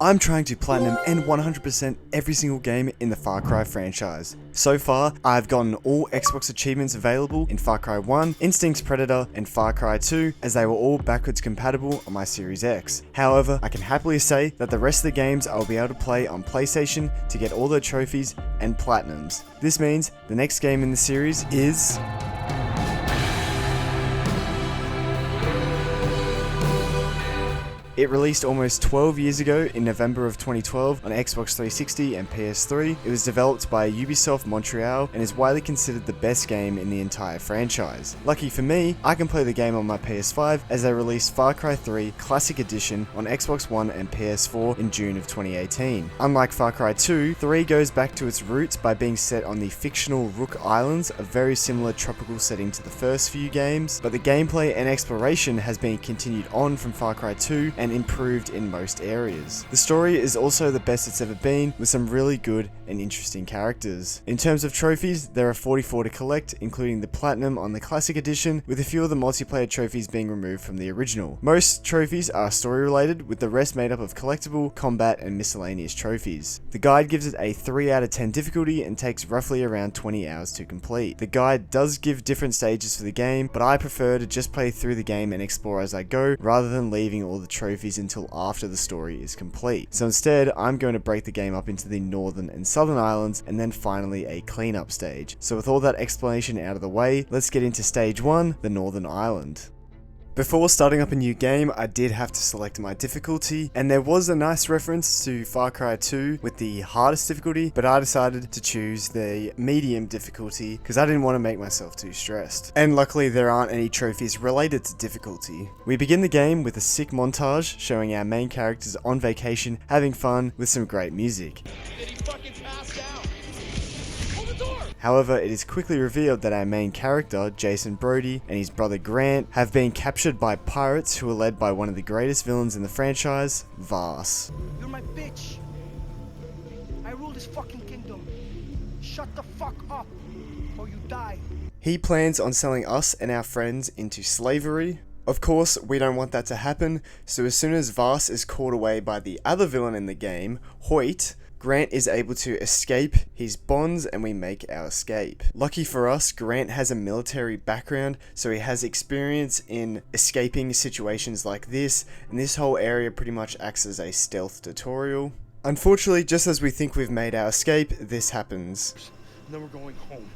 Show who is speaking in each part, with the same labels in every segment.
Speaker 1: I'm trying to platinum and 100% every single game in the Far Cry franchise. So far, I've gotten all Xbox achievements available in Far Cry 1, Instinct's Predator, and Far Cry 2, as they were all backwards compatible on my Series X. However, I can happily say that the rest of the games I'll be able to play on PlayStation to get all the trophies and platinums. This means the next game in the series is... It released almost 12 years ago in November of 2012 on Xbox 360 and PS3. It was developed by Ubisoft Montreal and is widely considered the best game in the entire franchise. Lucky for me, I can play the game on my PS5 as they released Far Cry 3 Classic Edition on Xbox One and PS4 in June of 2018. Unlike Far Cry 2, 3 goes back to its roots by being set on the fictional Rook Islands, a very similar tropical setting to the first few games, but the gameplay and exploration has been continued on from Far Cry 2 and improved in most areas. The story is also the best it's ever been, with some really good and interesting characters. In terms of trophies, there are 44 to collect, including the Platinum on the Classic Edition, with a few of the multiplayer trophies being removed from the original. Most trophies are story related, with the rest made up of collectible, combat, and miscellaneous trophies. The guide gives it a 3 out of 10 difficulty and takes roughly around 20 hours to complete. The guide does give different stages for the game, but I prefer to just play through the game and explore as I go, rather than leaving all the trophies until after the story is complete. So instead, I'm going to break the game up into the northern and southern islands, and then finally a cleanup stage. So with all that explanation out of the way, let's get into stage 1, the northern island. Before starting up a new game, I did have to select my difficulty, and there was a nice reference to Far Cry 2 with the hardest difficulty, but I decided to choose the medium difficulty because I didn't want to make myself too stressed. And luckily there aren't any trophies related to difficulty. We begin the game with a sick montage showing our main characters on vacation having fun with some great music. However, it is quickly revealed that our main character, Jason Brody, and his brother Grant have been captured by pirates who are led by one of the greatest villains in the franchise, Vaas.
Speaker 2: You're my bitch. I rule this fucking kingdom. Shut the fuck up, or you die.
Speaker 1: He plans on selling us and our friends into slavery. Of course, we don't want that to happen, so as soon as Vaas is caught away by the other villain in the game, Hoyt, Grant is able to escape his bonds and we make our escape. Lucky for us, Grant has a military background, so he has experience in escaping situations like this, and this whole area pretty much acts as a stealth tutorial. Unfortunately, just as we think we've made our escape, this happens.
Speaker 2: Then we're going home.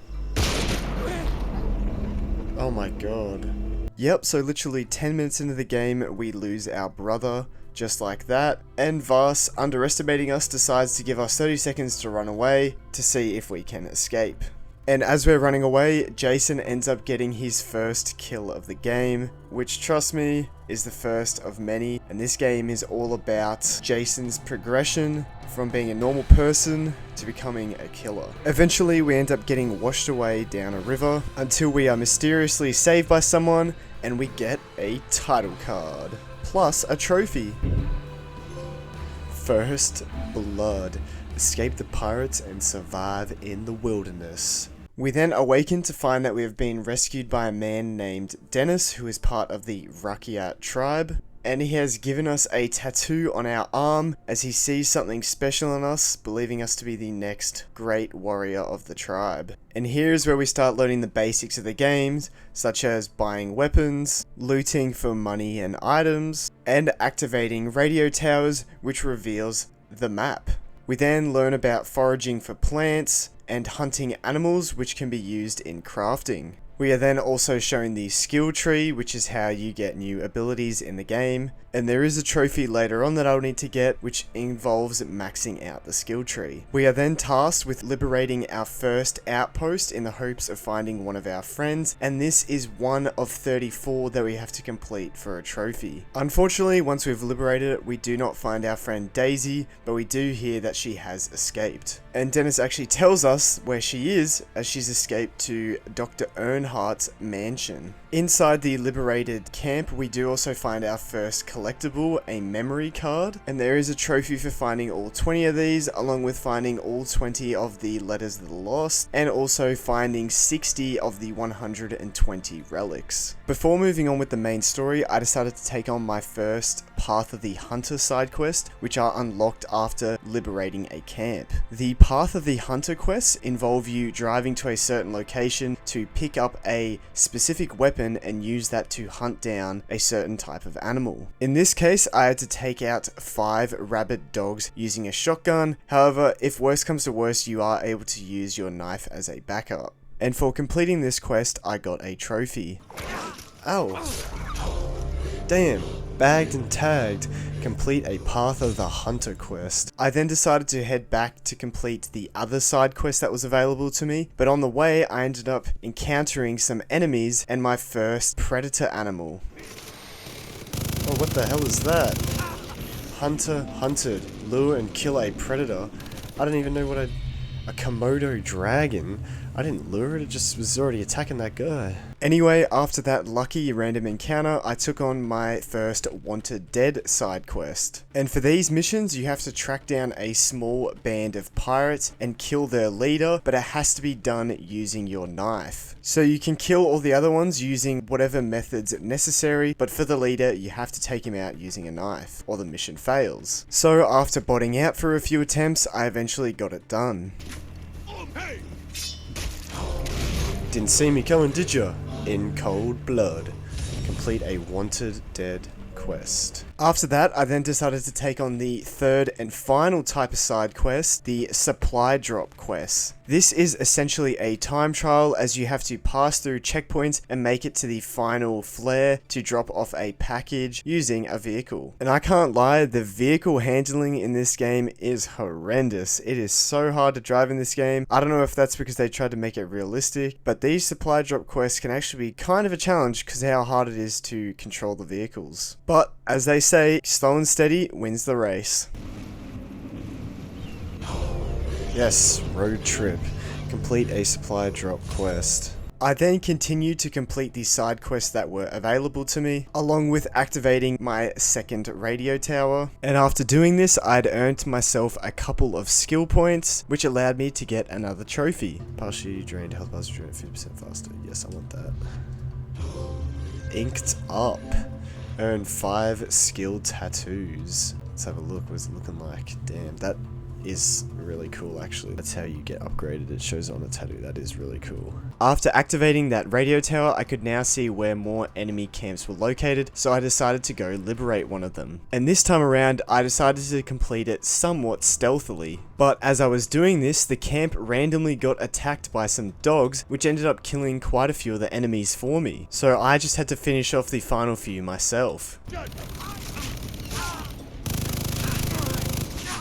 Speaker 1: Oh my god. Yep, so literally 10 minutes into the game, we lose our brother. Just like that, and Vaas, underestimating us, decides to give us 30 seconds to run away to see if we can escape. And as we're running away, Jason ends up getting his first kill of the game, which, trust me, is the first of many, and this game is all about Jason's progression from being a normal person to becoming a killer. Eventually, we end up getting washed away down a river until we are mysteriously saved by someone, and we get a title card. Plus a trophy. First Blood. Escape the pirates and survive in the wilderness. We then awaken to find that we have been rescued by a man named Dennis, who is part of the Rakyat tribe. And he has given us a tattoo on our arm as he sees something special in us, believing us to be the next great warrior of the tribe. And here's where we start learning the basics of the games, such as buying weapons, looting for money and items, and activating radio towers, which reveals the map. We then learn about foraging for plants and hunting animals, which can be used in crafting. We are then also shown the skill tree, which is how you get new abilities in the game, and there is a trophy later on that I'll need to get, which involves maxing out the skill tree. We are then tasked with liberating our first outpost in the hopes of finding one of our friends, and this is one of 34 that we have to complete for a trophy. Unfortunately, once we've liberated it, we do not find our friend Daisy, but we do hear that she has escaped. And Dennis actually tells us where she is, as she's escaped to Dr. Earnhardt's mansion. Inside the liberated camp, we do also find our first collectible collectible, a memory card, and there is a trophy for finding all 20 of these, along with finding all 20 of the Letters of the Lost, and also finding 60 of the 120 relics. Before moving on with the main story, I decided to take on my first Path of the Hunter side quest, which are unlocked after liberating a camp. The Path of the Hunter quests involve you driving to a certain location to pick up a specific weapon and use that to hunt down a certain type of animal. In this case, I had to take out 5 rabid dogs using a shotgun. However, if worse comes to worse, you are able to use your knife as a backup. And for completing this quest, I got a trophy. Ow. Damn. Bagged and tagged. Complete a Path of the Hunter quest. I then decided to head back to complete the other side quest that was available to me, but on the way I ended up encountering some enemies and my first predator animal. Oh, what the hell is that? Hunter hunted. Lure and kill a predator. I don't even know what a Komodo dragon. I didn't lure it, it just was already attacking that guy. Anyway, after that lucky random encounter, I took on my first Wanted Dead side quest. And for these missions, you have to track down a small band of pirates and kill their leader, but it has to be done using your knife. So you can kill all the other ones using whatever methods necessary, but for the leader, you have to take him out using a knife, or the mission fails. So after botting out for a few attempts, I eventually got it done. Didn't see me coming, did ya? In cold blood. Complete a Wanted Dead quest. After that, I then decided to take on the third and final type of side quest, the supply drop quest. This is essentially a time trial, as you have to pass through checkpoints and make it to the final flare to drop off a package using a vehicle. And I can't lie, the vehicle handling in this game is horrendous. It is so hard to drive in this game. I don't know if that's because they tried to make it realistic, but these supply drop quests can actually be kind of a challenge because of how hard it is to control the vehicles. But as they say, slow and steady wins the race. Yes, road trip. Complete a supply drop quest. I then continued to complete the side quests that were available to me, along with activating my second radio tower. And after doing this, I'd earned myself a couple of skill points, which allowed me to get another trophy. Partially drained health bars drained 50% faster. Yes, I want that. Inked up. Earn 5 skill tattoos. Let's have a look. What's it looking like? Damn, that is really cool actually. That's how you get upgraded. It shows on a tattoo. That is really cool. After activating that radio tower, I could now see where more enemy camps were located, so I decided to go liberate one of them. And this time around, I decided to complete it somewhat stealthily. But as I was doing this, the camp randomly got attacked by some dogs, which ended up killing quite a few of the enemies for me. So I just had to finish off the final few myself.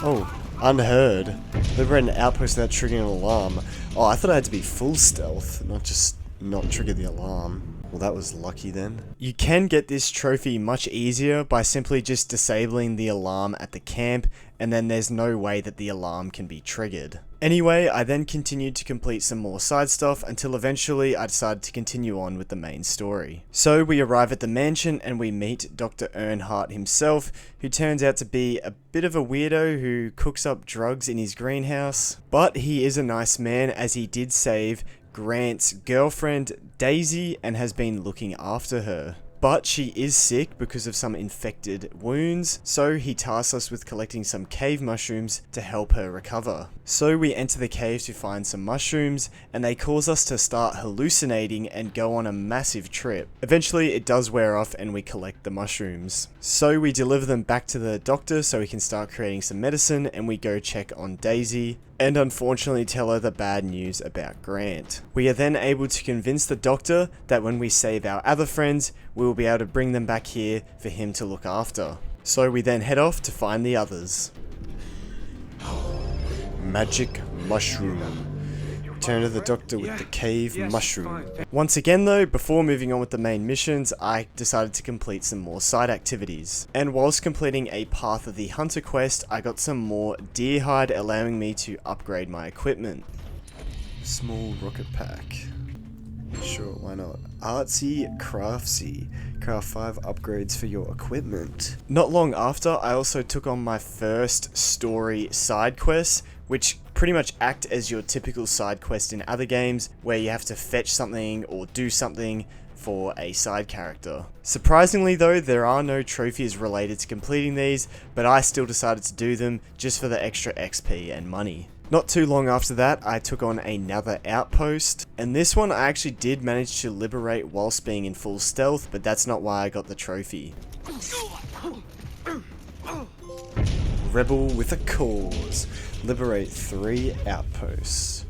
Speaker 1: Oh. Unheard. Liberate an outpost without triggering an alarm. Oh, I thought I had to be full stealth, not just not trigger the alarm. Well, that was lucky then. You can get this trophy much easier by simply just disabling the alarm at the camp, and then there's no way that the alarm can be triggered. Anyway, I then continued to complete some more side stuff until eventually I decided to continue on with the main story. So we arrive at the mansion and we meet Dr. Earnhardt himself, who turns out to be a bit of a weirdo who cooks up drugs in his greenhouse. But he is a nice man, as he did save Grant's girlfriend, Daisy, and has been looking after her. But she is sick because of some infected wounds, so he tasks us with collecting some cave mushrooms to help her recover. So we enter the cave to find some mushrooms, and they cause us to start hallucinating and go on a massive trip. Eventually it does wear off and we collect the mushrooms. So we deliver them back to the doctor so he can start creating some medicine, and we go check on Daisy, and unfortunately tell her the bad news about Grant. We are then able to convince the doctor that when we save our other friends, we will be able to bring them back here for him to look after. So we then head off to find the others. Magic mushroom. Return to the doctor with the cave mushroom. Once again though, before moving on with the main missions, I decided to complete some more side activities. And whilst completing a Path of the Hunter quest, I got some more deer hide, allowing me to upgrade my equipment. Small rocket pack. Sure, why not? Artsy craftsy. Craft 5 upgrades for your equipment. Not long after, I also took on my first story side quest, which pretty much act as your typical side quest in other games, where you have to fetch something or do something for a side character. Surprisingly though, there are no trophies related to completing these, but I still decided to do them just for the extra XP and money. Not too long after that, I took on another outpost, and this one I actually did manage to liberate whilst being in full stealth, but that's not why I got the trophy. Rebel with a cause. Liberate 3 outposts.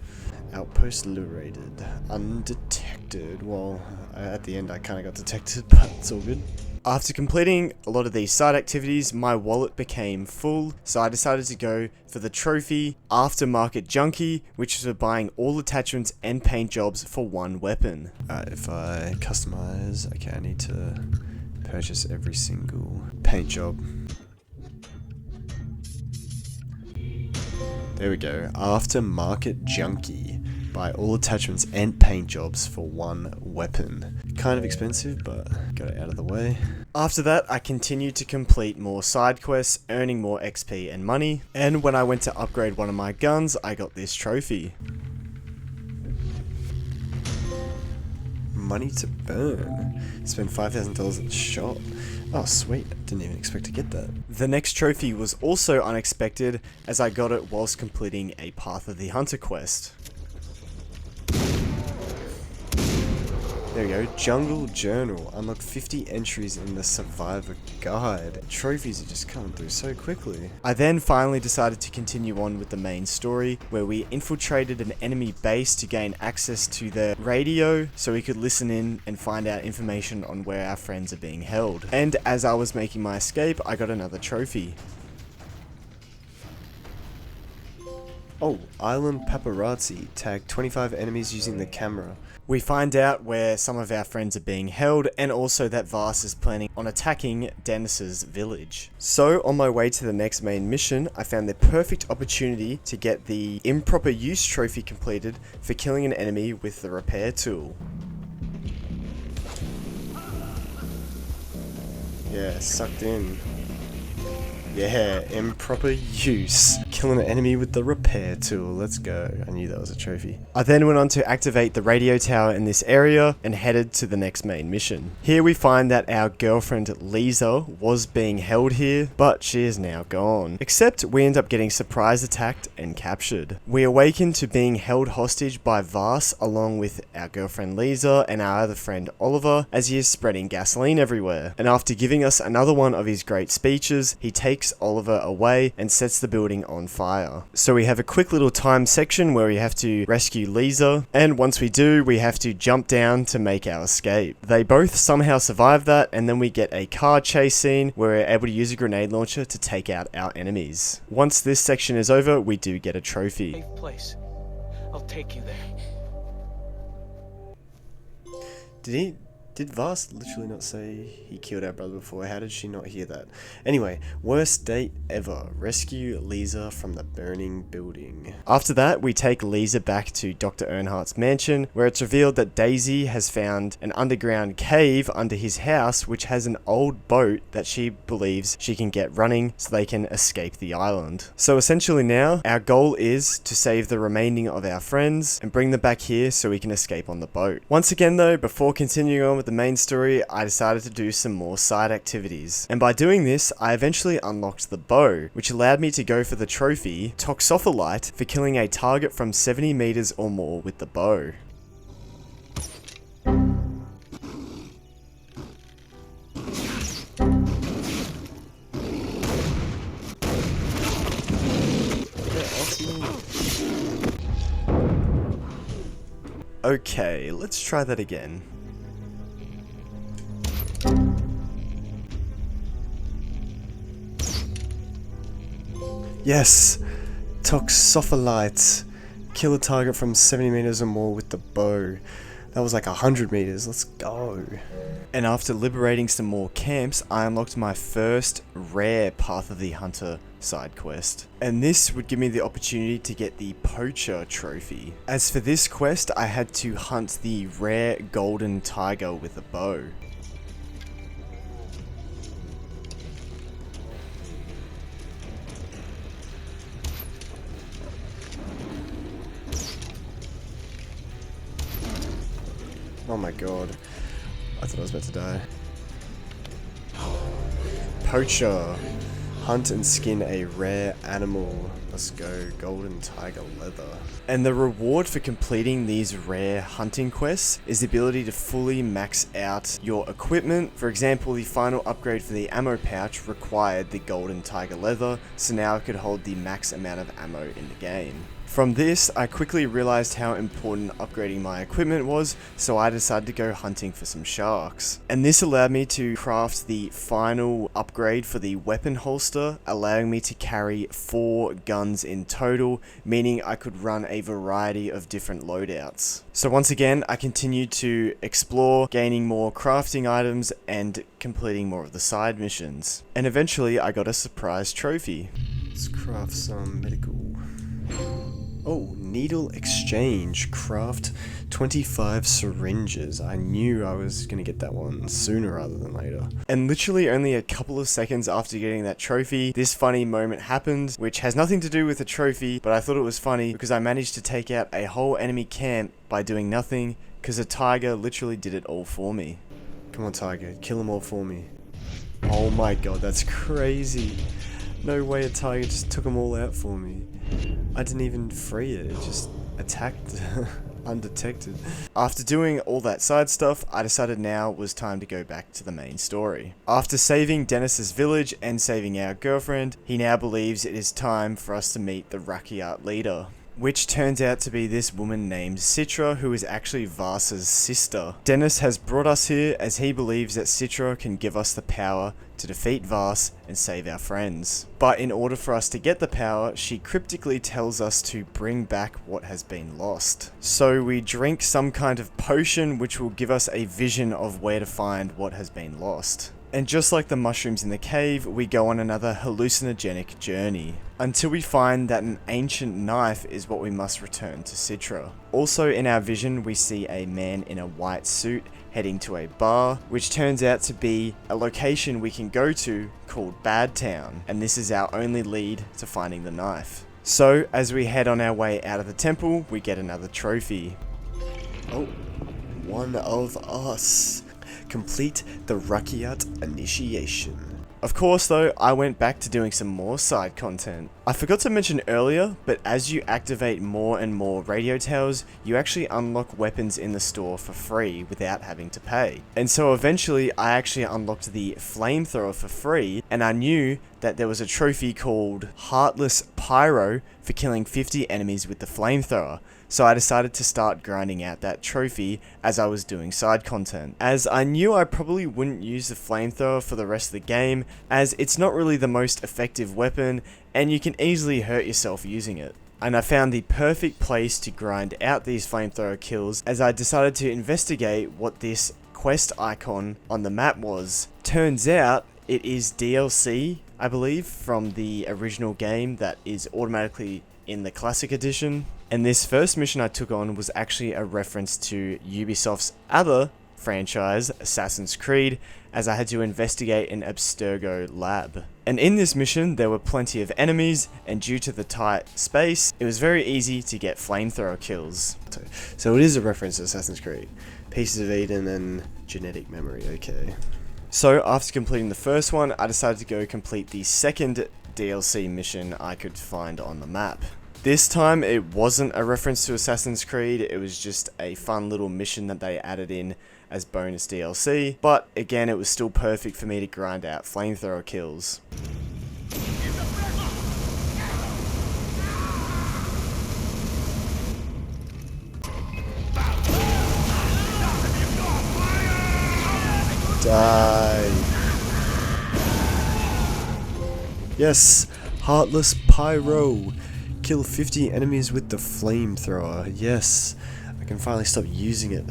Speaker 1: Outpost liberated. Undetected. Well, at the end I kind of got detected, but it's all good. After completing a lot of these side activities, my wallet became full, so I decided to go for the trophy Aftermarket Junkie, which is for buying all attachments and paint jobs for one weapon. If I customize, okay, I need to purchase every single paint job. There we go, Aftermarket Junkie. Buy all attachments and paint jobs for one weapon. Kind of expensive, but got it out of the way. After that, I continued to complete more side quests, earning more XP and money. And when I went to upgrade one of my guns, I got this trophy. Money to burn. Spend $5,000 at the shop. Oh sweet, didn't even expect to get that. The next trophy was also unexpected, as I got it whilst completing a Path of the Hunter quest. There we go, Jungle Journal. Unlock 50 entries in the Survivor Guide. Trophies are just coming through so quickly. I then finally decided to continue on with the main story, where we infiltrated an enemy base to gain access to their radio, so we could listen in and find out information on where our friends are being held. And as I was making my escape, I got another trophy. Oh, Island Paparazzi. Tag 25 enemies using the camera. We find out where some of our friends are being held, and also that Vars is planning on attacking Dennis's village. So, on my way to the next main mission, I found the perfect opportunity to get the Improper Use trophy completed for killing an enemy with the repair tool. Yeah, sucked in. Yeah, improper use. Killing an enemy with the repair tool. Let's go. I knew that was a trophy. I then went on to activate the radio tower in this area and headed to the next main mission. Here we find that our girlfriend Lisa was being held here, but she is now gone. Except we end up getting surprise attacked and captured. We awaken to being held hostage by Vars along with our girlfriend Lisa and our other friend Oliver, as he is spreading gasoline everywhere. And after giving us another one of his great speeches, he takes Oliver away and sets the building on fire. So we have a quick little time section where we have to rescue Lisa, and once we do, we have to jump down to make our escape. They both somehow survive that, and then we get a car chase scene where we're able to use a grenade launcher to take out our enemies. Once this section is over, we do get a trophy.
Speaker 2: Safe place. I'll take you there.
Speaker 1: Did Vars literally not say he killed our brother before? How did she not hear that? Anyway, worst date ever. Rescue Lisa from the burning building. After that, we take Lisa back to Dr. Earnhardt's mansion, where it's revealed that Daisy has found an underground cave under his house, which has an old boat that she believes she can get running so they can escape the island. So essentially now, our goal is to save the remaining of our friends and bring them back here so we can escape on the boat. Once again though, before continuing on with the main story, I decided to do some more side activities. And by doing this, I eventually unlocked the bow, which allowed me to go for the trophy Toxopholite for killing a target from 70 meters or more with the bow. Okay, let's try that again. Yes! Toxopholite. Kill a target from 70 meters or more with the bow.
Speaker 3: That was like 100 meters. Let's go.
Speaker 1: And after liberating some more camps, I unlocked my first rare Path of the Hunter side quest. And this would give me the opportunity to get the Poacher trophy. As for this quest, I had to hunt the rare golden tiger with a bow.
Speaker 3: Oh my god. I thought I was about to die. Poacher. Hunt and skin a rare animal. Let's go. Golden tiger leather.
Speaker 1: And the reward for completing these rare hunting quests is the ability to fully max out your equipment. For example, the final upgrade for the ammo pouch required the golden tiger leather, so now I could hold the max amount of ammo in the game. From this, I quickly realized how important upgrading my equipment was, so I decided to go hunting for some sharks. And this allowed me to craft the final upgrade for the weapon holster, allowing me to carry 4 guns in total, meaning I could run a variety of different loadouts. So once again, I continued to explore, gaining more crafting items and completing more of the side missions. And eventually I got a surprise trophy.
Speaker 3: Let's craft some medical. Oh, needle exchange. Craft 25 syringes. I knew I was going to get that one sooner rather than later.
Speaker 1: And literally only a couple of seconds after getting that trophy, this funny moment happened, which has nothing to do with the trophy, but I thought it was funny because I managed to take out a whole enemy camp by doing nothing, because a tiger literally did it all for me.
Speaker 3: Come on, tiger. Kill them all for me. Oh my god, that's crazy. No way a tiger just took them all out for me. I didn't even free it, it just attacked undetected.
Speaker 1: After doing all that side stuff, I decided now was time to go back to the main story. After saving Dennis's village and saving our girlfriend, he now believes it is time for us to meet the Rakyat leader, which turns out to be this woman named Citra, who is actually Vasa's sister. Dennis has brought us here as he believes that Citra can give us the power to defeat Vas and save our friends. But in order for us to get the power, she cryptically tells us to bring back what has been lost. So we drink some kind of potion which will give us a vision of where to find what has been lost. And just like the mushrooms in the cave, we go on another hallucinogenic journey, until we find that an ancient knife is what we must return to Citra. Also in our vision, we see a man in a white suit heading to a bar, which turns out to be a location we can go to called Bad Town, and this is our only lead to finding the knife. So as we head on our way out of the temple, we get another trophy.
Speaker 3: Oh, one of us. Complete the Rakyat initiation.
Speaker 1: Of course though, I went back to doing some more side content. I forgot to mention earlier, but as you activate more and more radio towers, you actually unlock weapons in the store for free without having to pay. And so eventually I actually unlocked the flamethrower for free, and I knew that there was a trophy called Heartless Pyro for killing 50 enemies with the flamethrower. So I decided to start grinding out that trophy as I was doing side content, as I knew I probably wouldn't use the flamethrower for the rest of the game, as it's not really the most effective weapon and you can easily hurt yourself using it. And I found the perfect place to grind out these flamethrower kills, as I decided to investigate what this quest icon on the map was. Turns out it is DLC, I believe, from the original game that is automatically in the Classic Edition. And this first mission I took on was actually a reference to Ubisoft's other franchise, Assassin's Creed, as I had to investigate an Abstergo lab. And in this mission, there were plenty of enemies, and due to the tight space, it was very easy to get flamethrower kills.
Speaker 3: So it is a reference to Assassin's Creed. Pieces of Eden and genetic memory, okay.
Speaker 1: So after completing the first one, I decided to go complete the second DLC mission I could find on the map. This time it wasn't a reference to Assassin's Creed, it was just a fun little mission that they added in as bonus DLC, but again it was still perfect for me to grind out flamethrower kills.
Speaker 3: Die. Yes, Heartless Pyro. Kill 50 enemies with the flamethrower. Yes, I can finally stop using it.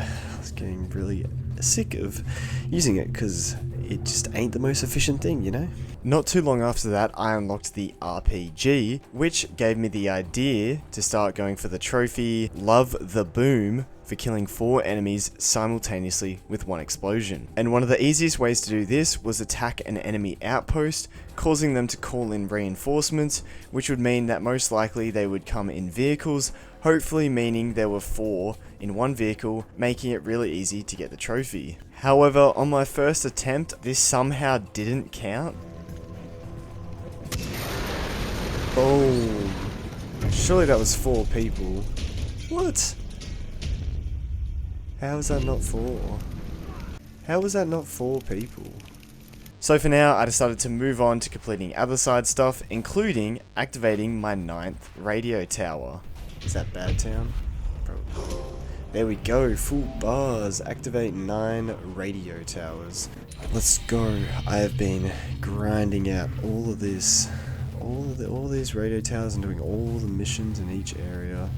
Speaker 3: getting really sick of using it because it just ain't the most efficient thing, you know?
Speaker 1: Not too long after that, I unlocked the RPG, which gave me the idea to start going for the trophy Love the Boom for killing 4 enemies simultaneously with 1 explosion. And one of the easiest ways to do this was attack an enemy outpost, causing them to call in reinforcements, which would mean that most likely they would come in vehicles, hopefully meaning there were 4 in 1 vehicle, making it really easy to get the trophy. However, on my first attempt, this somehow didn't count.
Speaker 3: Boom. Surely that was 4 people. What? How is that not 4? How was that not 4 people?
Speaker 1: So for now, I decided to move on to completing other side stuff, including activating my 9th radio tower.
Speaker 3: Is that Bad Town? Probably. There we go, full bars. Activate 9 radio towers. Let's go. I have been grinding out all of this. All these radio towers and doing all the missions in each area.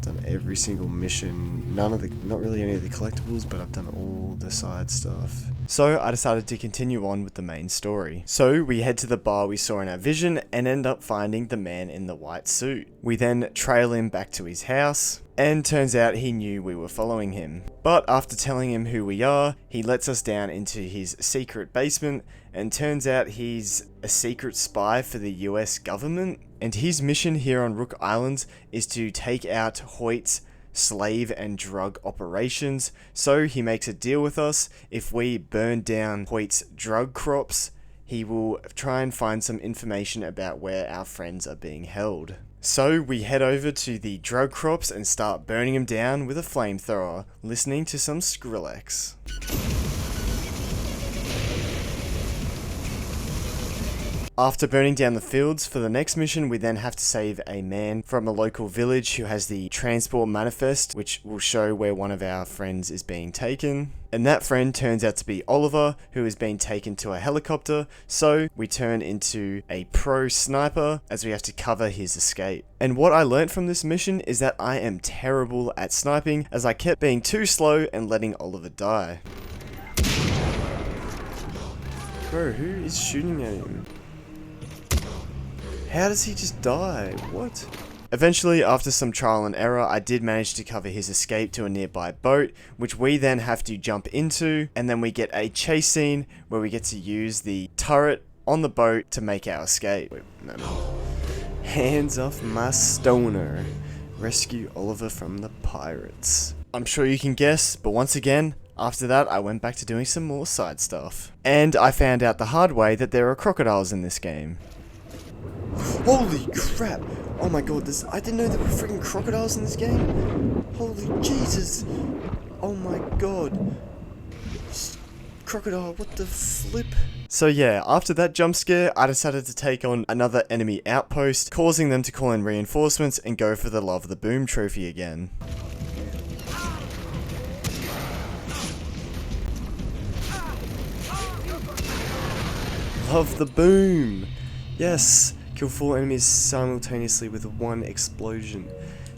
Speaker 3: Done every single mission. Not really any of the collectibles, but I've done all the side stuff.
Speaker 1: So I decided to continue on with the main story. So we head to the bar we saw in our vision and end up finding the man in the white suit. We then trail him back to his house, and turns out he knew we were following him. But after telling him who we are, he lets us down into his secret basement, and turns out he's a secret spy for the US government. And his mission here on Rook Island is to take out Hoyt's slave and drug operations. So he makes a deal with us. If we burn down Hoyt's drug crops, he will try and find some information about where our friends are being held. So we head over to the drug crops and start burning them down with a flamethrower, listening to some Skrillex. After burning down the fields for the next mission, we then have to save a man from a local village who has the transport manifest, which will show where one of our friends is being taken. And that friend turns out to be Oliver, who is being taken to a helicopter, so we turn into a pro sniper as we have to cover his escape. And what I learnt from this mission is that I am terrible at sniping, as I kept being too slow and letting Oliver die.
Speaker 3: Bro, who is shooting at him? How does he just die? What?
Speaker 1: Eventually, after some trial and error, I did manage to cover his escape to a nearby boat, which we then have to jump into, and then we get a chase scene where we get to use the turret on the boat to make our escape.
Speaker 3: Wait, no. Hands off my stoner. Rescue Oliver from the pirates.
Speaker 1: I'm sure you can guess, but once again, after that I went back to doing some more side stuff. And I found out the hard way that there are crocodiles in this game.
Speaker 3: Holy crap! Oh my god, I didn't know there were freaking crocodiles in this game! Holy Jesus! Oh my god! Crocodile, what the flip?
Speaker 1: So yeah, after that jump scare, I decided to take on another enemy outpost, causing them to call in reinforcements and go for the Love the Boom trophy again.
Speaker 3: Love the Boom! Yes! Kill 4 enemies simultaneously with 1 explosion.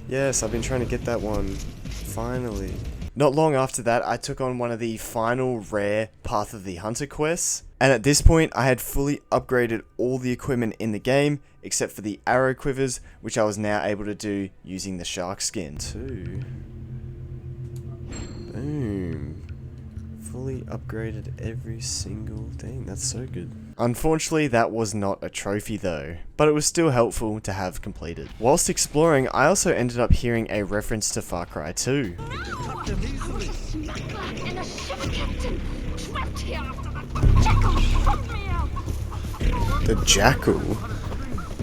Speaker 3: Yes, I've been trying to get that one. Finally.
Speaker 1: Not long after that, I took on one of the final rare Path of the Hunter quests. And at this point, I had fully upgraded all the equipment in the game, except for the arrow quivers, which I was now able to do using the shark skin.
Speaker 3: 2. Boom. Fully upgraded every single thing. That's so good.
Speaker 1: Unfortunately, that was not a trophy though, but it was still helpful to have completed. Whilst exploring, I also ended up hearing a reference to Far Cry 2.
Speaker 3: The Jackal?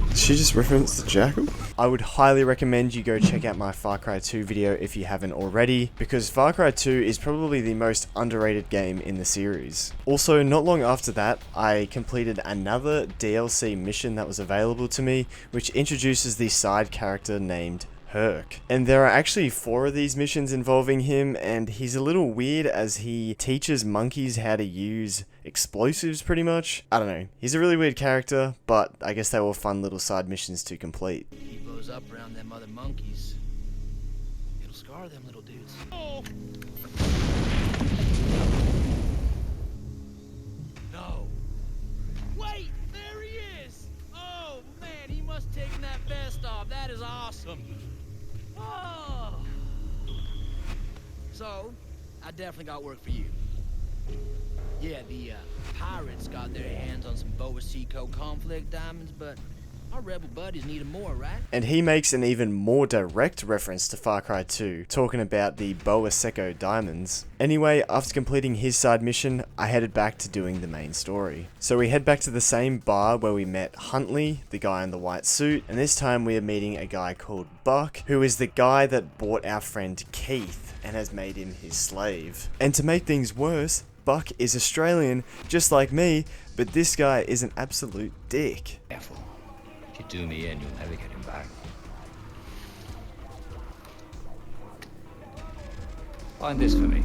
Speaker 3: Did she just reference the Jackal?
Speaker 1: I would highly recommend you go check out my Far Cry 2 video if you haven't already, because Far Cry 2 is probably the most underrated game in the series. Also, not long after that, I completed another DLC mission that was available to me, which introduces the side character named Herc. And there are actually 4 of these missions involving him, and he's a little weird as he teaches monkeys how to use explosives pretty much. I don't know, he's a really weird character, but I guess they were fun little side missions to complete.
Speaker 2: He blows up around them other monkeys. It'll It'll scar them little dudes. No. Wait, there he is! Oh, man, he must have taken that vest off. That is awesome. Oh. So, I definitely got work for you. Yeah, the pirates got their hands on some Boa Seco conflict diamonds, but our rebel buddies need 'em more, right?
Speaker 1: And he makes an even more direct reference to Far Cry 2, talking about the Boa Seco diamonds. Anyway, after completing his side mission, I headed back to doing the main story. So we head back to the same bar where we met Huntley, the guy in the white suit, and this time we are meeting a guy called Buck, who is the guy that bought our friend Keith and has made him his slave. And to make things worse, Buck is Australian, just like me, but this guy is an absolute dick.
Speaker 4: Careful. If you do me in, you'll never get him back. Find this for me.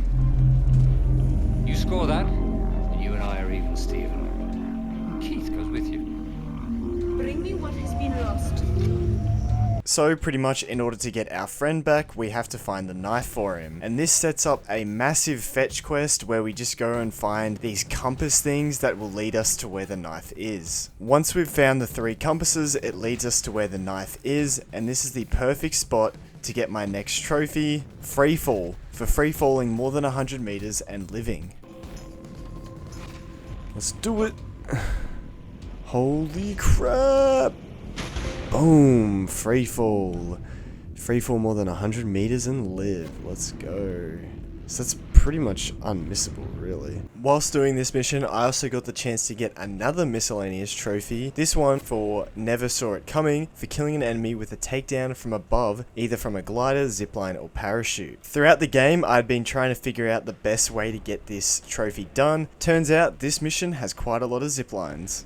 Speaker 4: You score that, and you and I are even, Stephen. Keith goes with you.
Speaker 5: Bring me what has been lost.
Speaker 1: So pretty much in order to get our friend back, we have to find the knife for him. And this sets up a massive fetch quest where we just go and find these compass things that will lead us to where the knife is. Once we've found the 3 compasses, it leads us to where the knife is, and this is the perfect spot to get my next trophy, Freefall, for free falling more than 100 meters and living. Let's do it. Holy crap! Boom! Free fall. Free fall more than 100 meters and live. Let's go. So that's pretty much unmissable, really. Whilst doing this mission, I also got the chance to get another miscellaneous trophy. This one for Never Saw It Coming, for killing an enemy with a takedown from above, either from a glider, zipline, or parachute. Throughout the game, I'd been trying to figure out the best way to get this trophy done. Turns out, this mission has quite a lot of ziplines.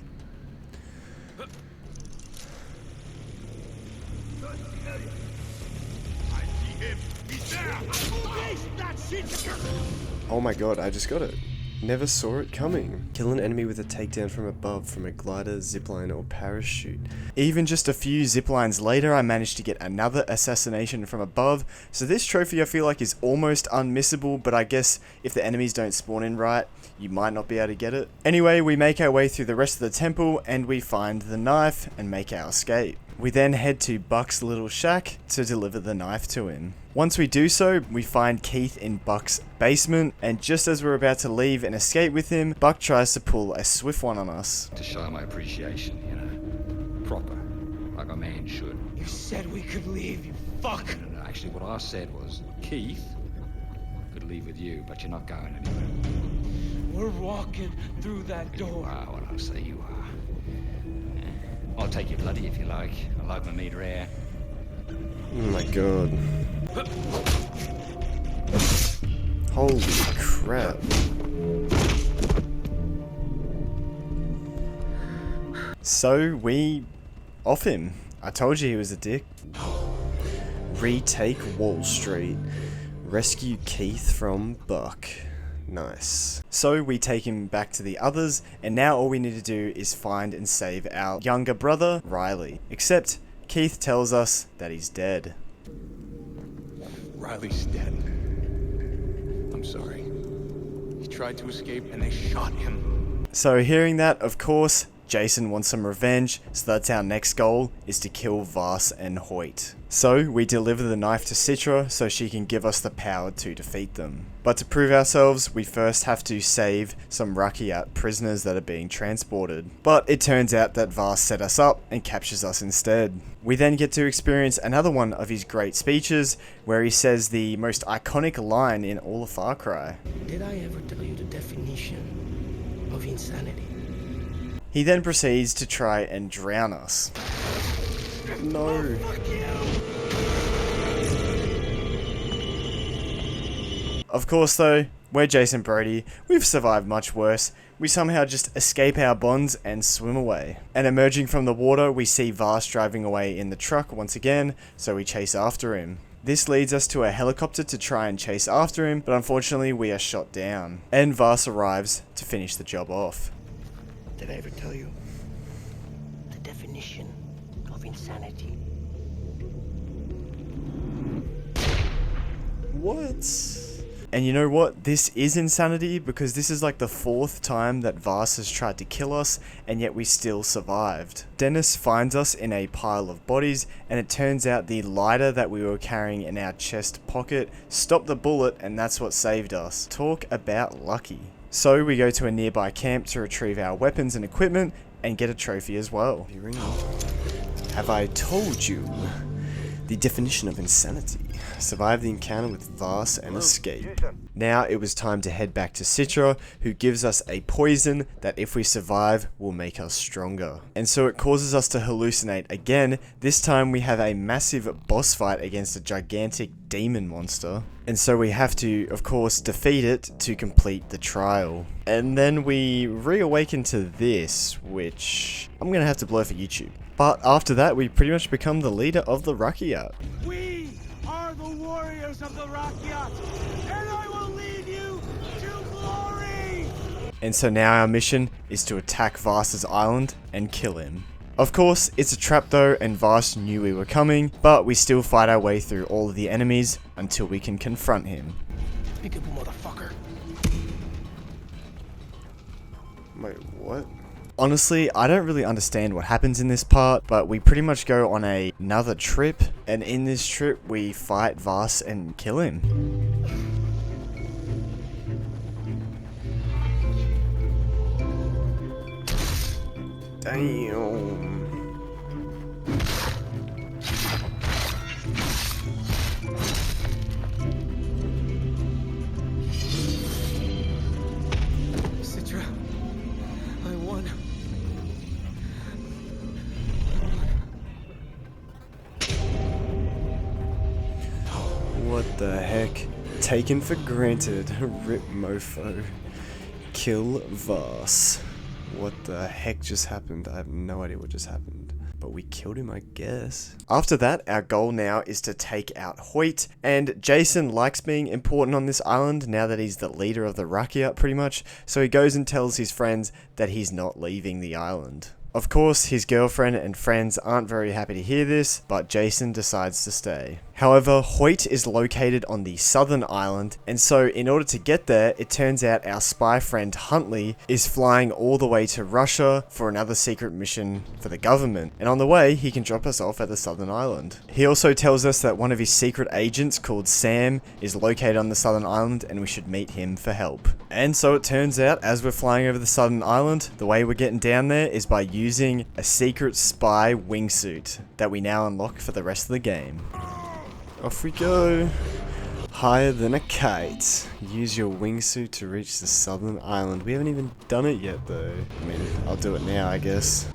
Speaker 1: Oh my god, I just got it. Never saw it coming. Kill an enemy with a takedown from above from a glider, zipline, or parachute. Even just a few ziplines later, I managed to get another assassination from above. So this trophy I feel like is almost unmissable, but I guess if the enemies don't spawn in right, you might not be able to get it. Anyway, we make our way through the rest of the temple and we find the knife and make our escape. We then head to Buck's little shack to deliver the knife to him. Once we do so, we find Keith in Buck's basement, and just as we're about to leave and escape with him, Buck tries to pull a swift one on us.
Speaker 4: To show my appreciation, you know. Proper. Like a man should.
Speaker 2: You said we could leave, you fuck!
Speaker 4: No, actually, what I said was, Keith could leave with you, but you're not going anywhere.
Speaker 2: We're walking through that
Speaker 4: You
Speaker 2: door.
Speaker 4: are what I say you are. Yeah. I'll take you bloody if you like. I like my meat rare.
Speaker 3: Oh my god. Holy crap.
Speaker 1: So we off him. I told you he was a dick. Retake Wall Street. Rescue Keith from Buck. Nice. So we take him back to the others, and now all we need to do is find and save our younger brother, Riley. Except Keith tells us that he's dead.
Speaker 6: Riley's dead. I'm sorry. He tried to escape and they shot him.
Speaker 1: So hearing that, of course, Jason wants some revenge, so that's our next goal, is to kill Vass and Hoyt. So we deliver the knife to Citra so she can give us the power to defeat them. But to prove ourselves, we first have to save some Rakyat prisoners that are being transported. But it turns out that Vass set us up and captures us instead. We then get to experience another one of his great speeches, where he says the most iconic line in all of Far Cry.
Speaker 2: Did I ever tell you the definition of insanity?
Speaker 1: He then proceeds to try and drown us. No. Of course though, we're Jason Brody, we've survived much worse. We somehow just escape our bonds and swim away. And emerging from the water, we see Vass driving away in the truck once again, so we chase after him. This leads us to a helicopter to try and chase after him, but unfortunately we are shot down. And Vass arrives to finish the job off.
Speaker 2: Did I ever tell you the definition of insanity?
Speaker 3: What?
Speaker 1: And you know what? This is insanity because this is like the 4th time that Vars has tried to kill us, and yet we still survived. Dennis finds us in a pile of bodies, and it turns out the lighter that we were carrying in our chest pocket stopped the bullet, and that's what saved us. Talk about lucky. So we go to a nearby camp to retrieve our weapons and equipment and get a trophy as well.
Speaker 3: Have I told you? The definition of insanity. Survive the encounter with Vars and escape. Now it was time to head back to Citra, who gives us a poison that if we survive will make us stronger. And so it causes us to hallucinate again. This time we have a massive boss fight against a gigantic demon monster. And so we have to, of course, defeat it to complete the trial. And then we reawaken to this, which I'm gonna have to blur for YouTube. But after that, we pretty much become the leader of the Rakyat.
Speaker 7: We are the warriors of the Rakyat, and I will lead you to glory!
Speaker 1: And so now our mission is to attack Vars's island and kill him. Of course, it's a trap though, and Vars knew we were coming, but we still fight our way through all of the enemies until we can confront him.
Speaker 7: Pick up, motherfucker.
Speaker 3: Wait, what?
Speaker 1: Honestly, I don't really understand what happens in this part, but we pretty much go on another trip, and in this trip we fight Vars and kill him.
Speaker 3: Damn.
Speaker 7: Citra, I won.
Speaker 3: What the heck? Taken for granted. Rip mofo. Kill Vars. What the heck just happened? I have no idea what just happened. But we killed him, I guess.
Speaker 1: After that, our goal now is to take out Hoyt, and Jason likes being important on this island now that he's the leader of the Rakyat pretty much, so he goes and tells his friends that he's not leaving the island. Of course, his girlfriend and friends aren't very happy to hear this, but Jason decides to stay. However, Hoyt is located on the southern island, and so in order to get there, it turns out our spy friend Huntley is flying all the way to Russia for another secret mission for the government, and on the way, he can drop us off at the southern island. He also tells us that one of his secret agents called Sam is located on the southern island, and we should meet him for help. And so it turns out, as we're flying over the southern island, the way we're getting down there is by using a secret spy wingsuit that we now unlock for the rest of the game.
Speaker 3: Off we go. Higher than a kite. Use your wingsuit to reach the southern island. We haven't even done it yet though. I mean, I'll do it now, I guess.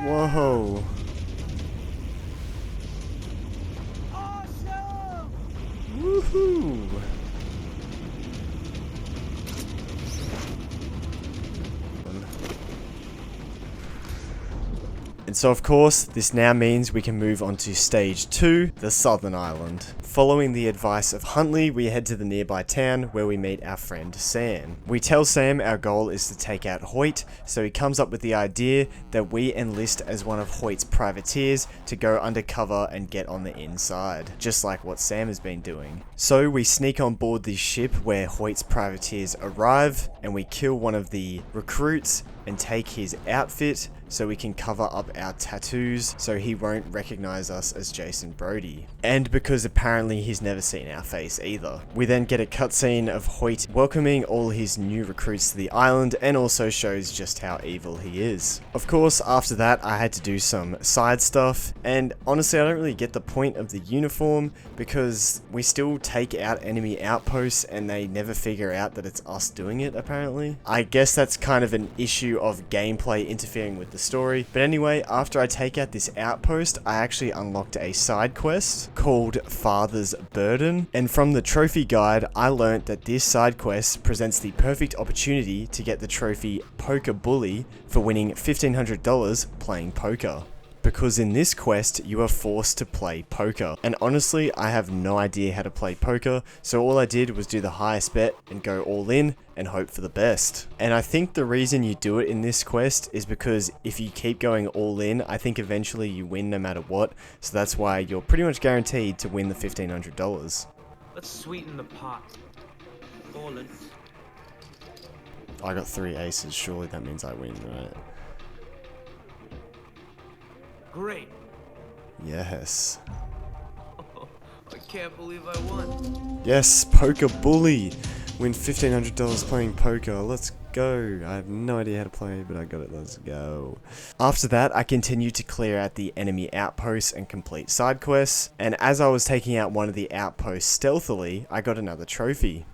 Speaker 3: Whoa.
Speaker 7: Awesome!
Speaker 3: Woohoo.
Speaker 1: And so of course, this now means we can move on to stage 2, the southern island. Following the advice of Huntley, we head to the nearby town where we meet our friend Sam. We tell Sam our goal is to take out Hoyt, so he comes up with the idea that we enlist as one of Hoyt's privateers to go undercover and get on the inside, just like what Sam has been doing. So we sneak on board the ship where Hoyt's privateers arrive, and we kill one of the recruits and take his outfit so we can cover up our tattoos so he won't recognize us as Jason Brody. And because apparently he's never seen our face either. We then get a cutscene of Hoyt welcoming all his new recruits to the island and also shows just how evil he is. Of course, after that I had to do some side stuff, and honestly I don't really get the point of the uniform because we still take out enemy outposts and they never figure out that it's us doing it apparently. I guess that's kind of an issue of gameplay interfering with the story. But anyway, after I take out this outpost, I actually unlocked a side quest called Father's Burden, and from the trophy guide I learnt that this side quest presents the perfect opportunity to get the trophy Poker Bully for winning $1,500 playing poker. because in this quest you are forced to play poker. And honestly, I have no idea how to play poker, so all I did was do the highest bet and go all in and hope for the best. And I think the reason you do it in this quest is because if you keep going all in, I think eventually you win no matter what, so that's why you're pretty much guaranteed to win the $1,500.
Speaker 8: Let's sweeten the pot. All in.
Speaker 1: I got 3 aces, surely that means I win, right?
Speaker 8: Great.
Speaker 1: Yes.
Speaker 8: I can't believe I won.
Speaker 3: Yes, poker bully. Win $1,500 playing poker. Let's go. I have no idea how to play, but I got it. Let's go.
Speaker 1: After that, I continued to clear out the enemy outposts and complete side quests, and as I was taking out one of the outposts stealthily, I got another trophy.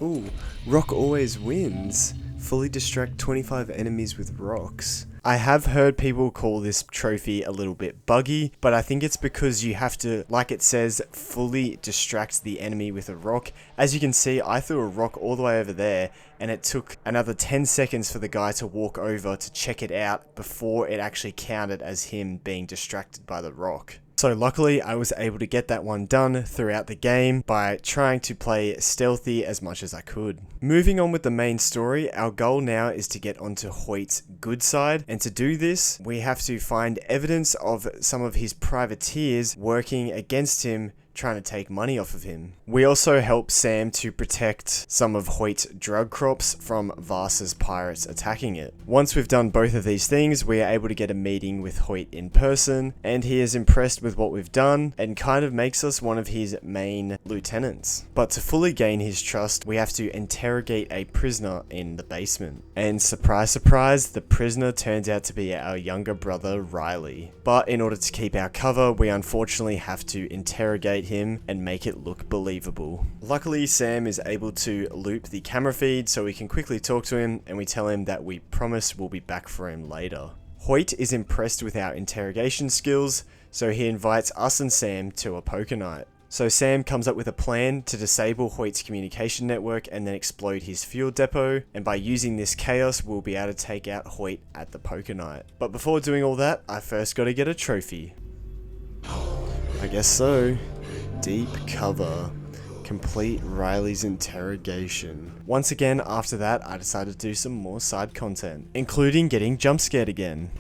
Speaker 3: Ooh, rock always wins. Fully distract 25 enemies with rocks.
Speaker 1: I have heard people call this trophy a little bit buggy, but I think it's because you have to, like it says, fully distract the enemy with a rock. As you can see, I threw a rock all the way over there, and it took another 10 seconds for the guy to walk over to check it out before it actually counted as him being distracted by the rock. So luckily, I was able to get that one done throughout the game by trying to play stealthy as much as I could. Moving on with the main story, our goal now is to get onto Hoyt's good side, and to do this, we have to find evidence of some of his privateers working against him, trying to take money off of him. We also help Sam to protect some of Hoyt's drug crops from Vasa's pirates attacking it. Once we've done both of these things, we are able to get a meeting with Hoyt in person, and he is impressed with what we've done and kind of makes us one of his main lieutenants. But to fully gain his trust, we have to interrogate a prisoner in the basement. And surprise, surprise, the prisoner turns out to be our younger brother, Riley. But in order to keep our cover, we unfortunately have to interrogate him and make it look believable. Luckily, Sam is able to loop the camera feed so we can quickly talk to him, and we tell him that we promise we'll be back for him later. Hoyt is impressed with our interrogation skills, so he invites us and Sam to a poker night. So Sam comes up with a plan to disable Hoyt's communication network and then explode his fuel depot, and by using this chaos we'll be able to take out Hoyt at the poker night. But before doing all that, I first got to get a trophy.
Speaker 3: I guess so. Deep cover. Complete Riley's interrogation.
Speaker 1: Once again, after that, I decided to do some more side content, including getting jump scared again.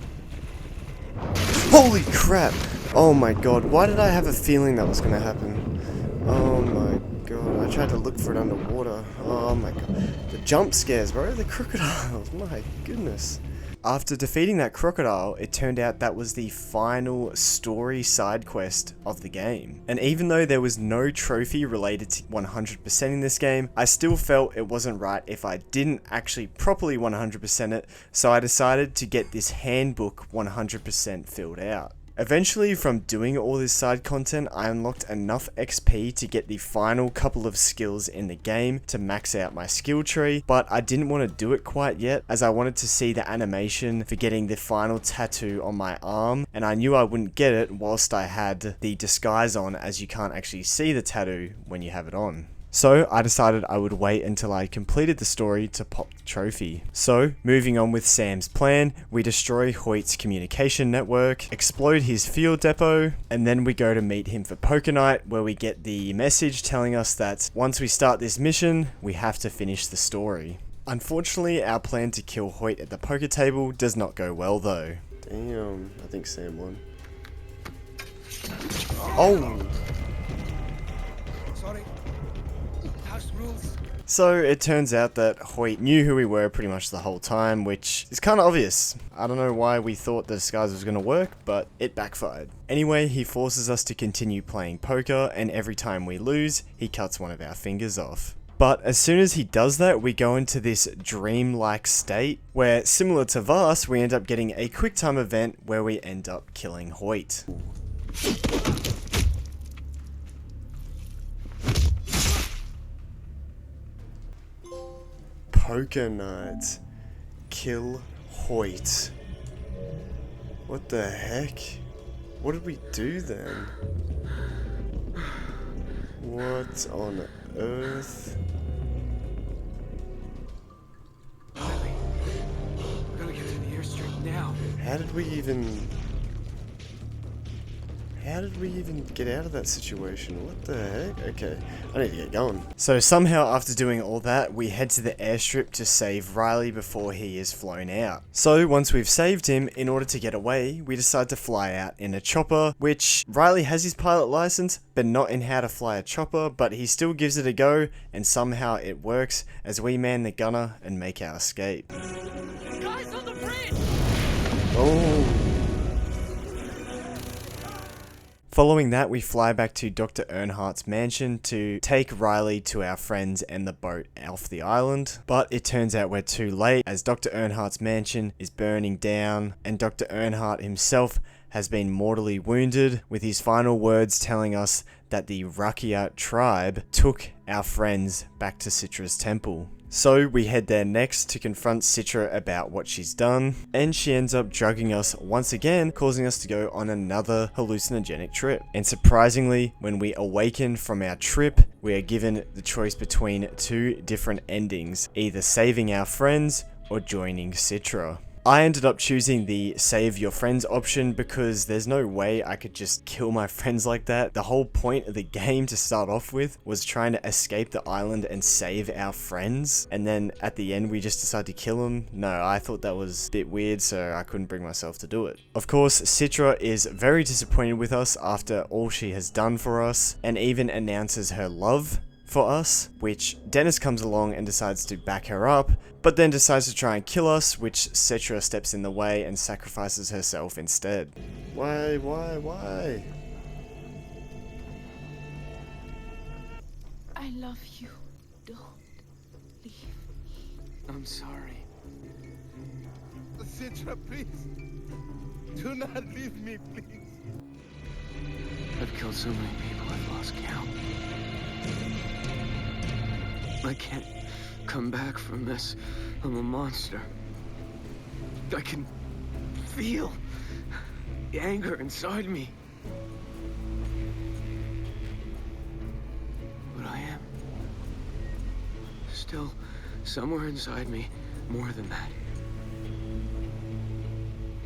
Speaker 3: Holy crap! Oh my god, why did I have a feeling that was gonna happen? Oh my god, I tried to look for it underwater. Oh my god. The jump scares, bro, the crocodiles, my goodness.
Speaker 1: After defeating that crocodile, it turned out that was the final story side quest of the game. And even though there was no trophy related to 100% in this game, I still felt it wasn't right if I didn't actually properly 100% it, so I decided to get this handbook 100% filled out. Eventually, from doing all this side content, I unlocked enough XP to get the final couple of skills in the game to max out my skill tree, but I didn't want to do it quite yet as I wanted to see the animation for getting the final tattoo on my arm, and I knew I wouldn't get it whilst I had the disguise on, as you can't actually see the tattoo when you have it on. So I decided I would wait until I completed the story to pop the trophy. So moving on with Sam's plan, we destroy Hoyt's communication network, explode his fuel depot, and then we go to meet him for poker night, where we get the message telling us that once we start this mission, we have to finish the story. Unfortunately, our plan to kill Hoyt at the poker table does not go well though.
Speaker 3: Damn, I think Sam won. Oh!
Speaker 2: Sorry. House rules.
Speaker 1: So it turns out that Hoyt knew who we were pretty much the whole time, which is kind of obvious. I don't know why we thought the disguise was going to work, but it backfired. Anyway, he forces us to continue playing poker, and every time we lose, he cuts one of our fingers off. But as soon as he does that, we go into this dream-like state where, similar to Vas, we end up getting a quick time event where we end up killing Hoyt.
Speaker 3: Poker night. Kill Hoyt. What the heck? What did we do then? What on earth?
Speaker 8: Riley, we gotta get to the airstrip now.
Speaker 3: How did we even... How did we even get out of that situation? What the heck? Okay, I need to get going.
Speaker 1: So somehow after doing all that, we head to the airstrip to save Riley before he is flown out. So once we've saved him, in order to get away, we decide to fly out in a chopper, which Riley has his pilot license, but not in how to fly a chopper, but he still gives it a go, and somehow it works as we man the gunner and make our escape.
Speaker 2: Guys on the bridge!
Speaker 3: Oh,
Speaker 1: Following that, we fly back to Dr. Earnhardt's mansion to take Riley to our friends and the boat off the island. But it turns out we're too late, as Dr. Earnhardt's mansion is burning down, and Dr. Earnhardt himself has been mortally wounded, with his final words telling us that the Rakyat tribe took our friends back to Citra's temple. So we head there next to confront Citra about what she's done, and she ends up drugging us once again, causing us to go on another hallucinogenic trip. And surprisingly, when we awaken from our trip, we are given the choice between two different endings, either saving our friends or joining Citra. I ended up choosing the save your friends option because there's no way I could just kill my friends like that. The whole point of the game to start off with was trying to escape the island and save our friends, and then at the end we just decided to kill them. No, I thought that was a bit weird, so I couldn't bring myself to do it. Of course, Citra is very disappointed with us after all she has done for us, and even announces her love for us, which Dennis comes along and decides to back her up, but then decides to try and kill us, which Citra steps in the way and sacrifices herself instead.
Speaker 3: why?
Speaker 5: I love you. Don't leave me.
Speaker 6: I'm sorry.
Speaker 7: Citra, please. Do not leave me, please.
Speaker 6: I've killed so many people, I've lost count. I can't come back from this. I'm a monster. I can feel the anger inside me. But I am still somewhere inside me more than that.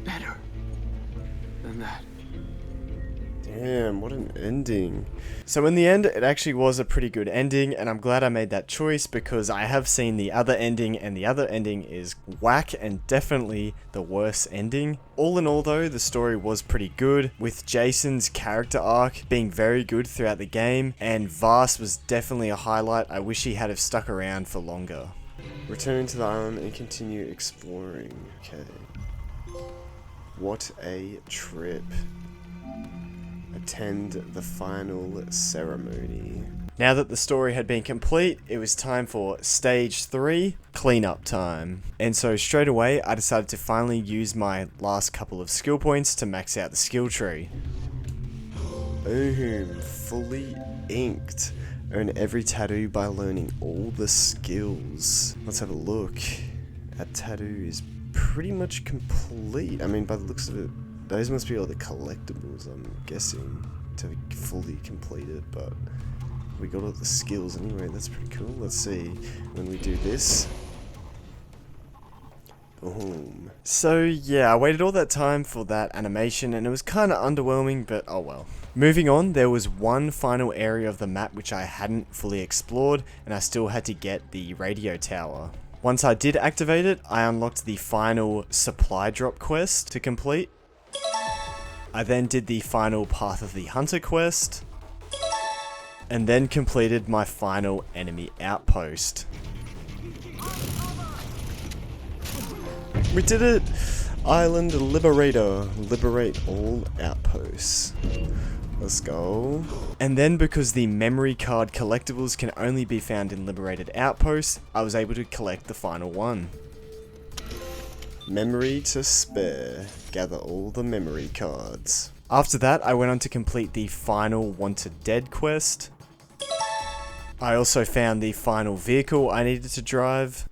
Speaker 6: Better than that.
Speaker 3: Damn, what an ending.
Speaker 1: So in the end, it actually was a pretty good ending, and I'm glad I made that choice because I have seen the other ending, and the other ending is whack and definitely the worst ending. All in all though, the story was pretty good, with Jason's character arc being very good throughout the game, and Vast was definitely a highlight. I wish he had have stuck around for longer.
Speaker 3: Return to the island and continue exploring. Okay. What a trip. Attend the final ceremony.
Speaker 1: Now that the story had been complete, it was time for stage 3, cleanup time. And so straight away, I decided to finally use my last couple of skill points to max out the skill tree.
Speaker 3: Boom, fully inked. Earn every tattoo by learning all the skills. Let's have a look. That tattoo is pretty much complete. I mean, by the looks of it, those must be all the collectibles, I'm guessing, to fully complete it, but we got all the skills anyway. That's pretty cool. Let's see when we do this. Boom.
Speaker 1: So yeah, I waited all that time for that animation and it was kind of underwhelming, but oh well. Moving on, there was one final area of the map which I hadn't fully explored, and I still had to get the radio tower. Once I did activate it, I unlocked the final supply drop quest to complete. I then did the final Path of the Hunter quest, and then completed my final enemy outpost.
Speaker 3: We did it! Island Liberator. Liberate all outposts. Let's go.
Speaker 1: And then because the memory card collectibles can only be found in liberated outposts, I was able to collect the final one.
Speaker 3: Memory to spare. Gather all the memory cards.
Speaker 1: After that, I went on to complete the final Wanted Dead quest. I also found the final vehicle I needed to drive.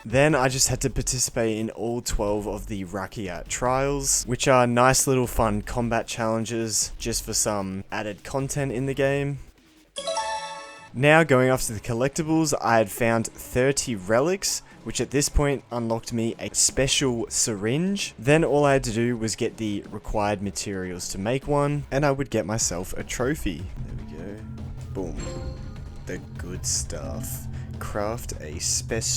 Speaker 1: Then I just had to participate in all 12 of the Rakyat trials, which are nice little fun combat challenges just for some added content in the game. Now going off to the collectibles, I had found 30 relics, which at this point unlocked me a special syringe. Then all I had to do was get the required materials to make one, and I would get myself a trophy. There we go. Boom. The good stuff. Craft a special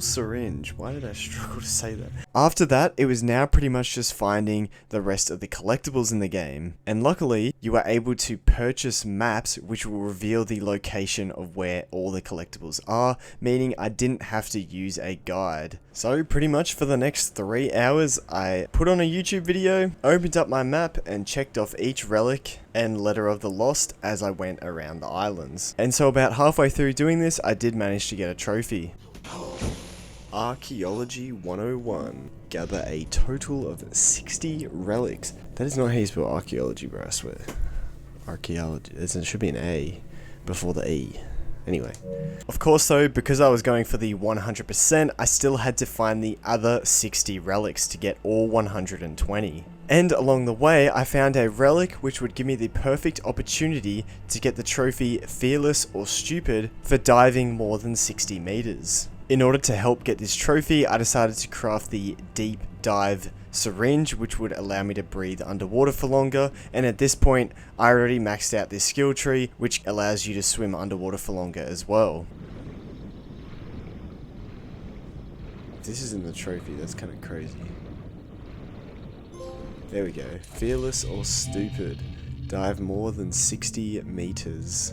Speaker 1: syringe. Why did I struggle to say that? After that, it was now pretty much just finding the rest of the collectibles in the game. And luckily, you are able to purchase maps which will reveal the location of where all the collectibles are, meaning I didn't have to use a guide. So pretty much for the next 3 hours, I put on a YouTube video, opened up my map and checked off each relic and letter of the lost as I went around the islands. And so about halfway through doing this, I did manage to get a trophy. Archaeology 101. Gather a total of 60 relics. That is not how you spell archaeology, bro, I swear. Archaeology. There should be an A before the E. Anyway. Of course though, because I was going for the 100%, I still had to find the other 60 relics to get all 120. And along the way, I found a relic which would give me the perfect opportunity to get the trophy Fearless or Stupid for diving more than 60 meters. In order to help get this trophy, I decided to craft the Deep Dive Syringe, which would allow me to breathe underwater for longer, and at this point, I already maxed out this skill tree, which allows you to swim underwater for longer as well. If this isn't the trophy, that's kind of crazy. There we go. Fearless or Stupid. Dive more than 60 meters.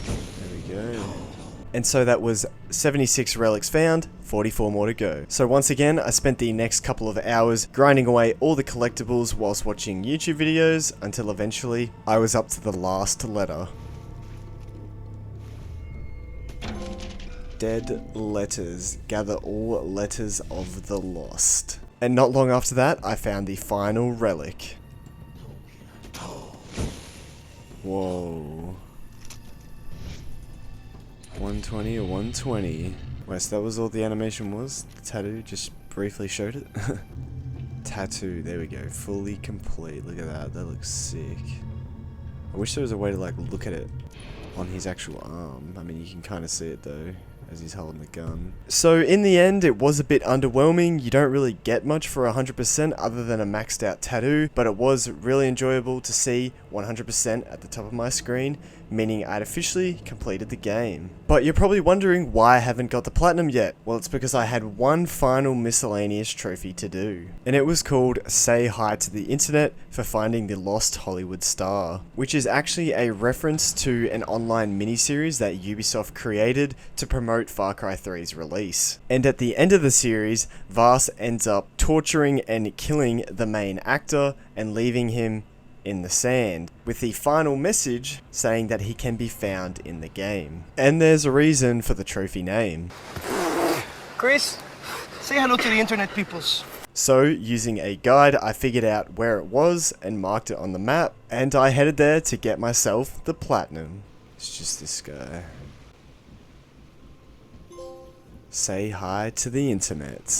Speaker 1: There we go. And so that was 76 relics found, 44 more to go. So once again, I spent the next couple of hours grinding away all the collectibles whilst watching YouTube videos until eventually I was up to the last letter. Dead letters. Gather all letters of the lost. And not long after that, I found the final relic. Whoa. 120 or 120. Wait, so that was all the animation was? The tattoo just briefly showed it? Tattoo, there we go. Fully complete. Look at that. That looks sick. I wish there was a way to like look at it on his actual arm. I mean, you can kind of see it though, as he's holding the gun. So in the end, it was a bit underwhelming. You don't really get much for 100% other than a maxed out tattoo, but it was really enjoyable to see 100% at the top of my screen, meaning I'd officially completed the game. But you're probably wondering why I haven't got the platinum yet. Well, it's because I had one final miscellaneous trophy to do, and it was called Say Hi to the Internet for finding the lost Hollywood star, which is actually a reference to an online miniseries that Ubisoft created to promote Far Cry 3's release. And at the end of the series, Vaas ends up torturing and killing the main actor and leaving him in the sand, with the final message saying that he can be found in the game. And there's a reason for the trophy name.
Speaker 9: Chris, say hello to the internet peoples.
Speaker 1: So, using a guide, I figured out where it was and marked it on the map, and I headed there to get myself the platinum. It's just this guy. Say hi to the internet.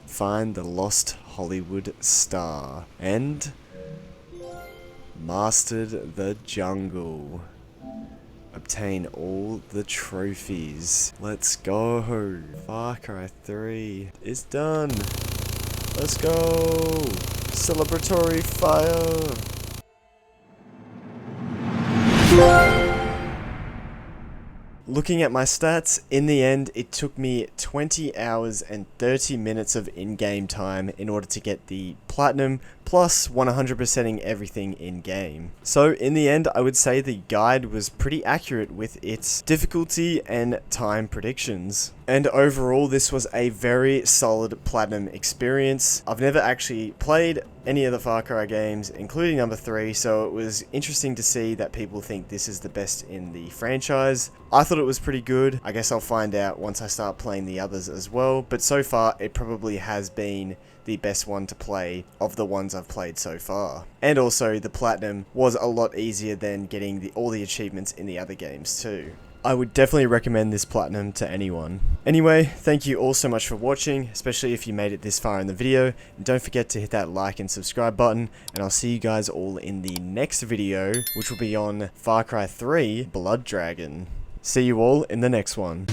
Speaker 1: Find the lost Hollywood star. And mastered the jungle. Obtain all the trophies. Let's go. Far Cry 3 is done. Let's go. Celebratory fire. Looking at my stats, in the end, it took me 20 hours and 30 minutes of in-game time in order to get the platinum, plus 100%ing everything in-game. So in the end, I would say the guide was pretty accurate with its difficulty and time predictions. And overall, this was a very solid platinum experience. I've never actually played any of the Far Cry games, including number 3, so it was interesting to see that people think this is the best in the franchise. I thought it was pretty good. I guess I'll find out once I start playing the others as well, but so far it probably has been the best one to play of the ones I've played so far. And also, the platinum was a lot easier than getting all the achievements in the other games too. I would definitely recommend this platinum to anyone. Anyway, thank you all so much for watching, especially if you made it this far in the video. And don't forget to hit that like and subscribe button, and I'll see you guys all in the next video, which will be on Far Cry 3 Blood Dragon. See you all in the next one.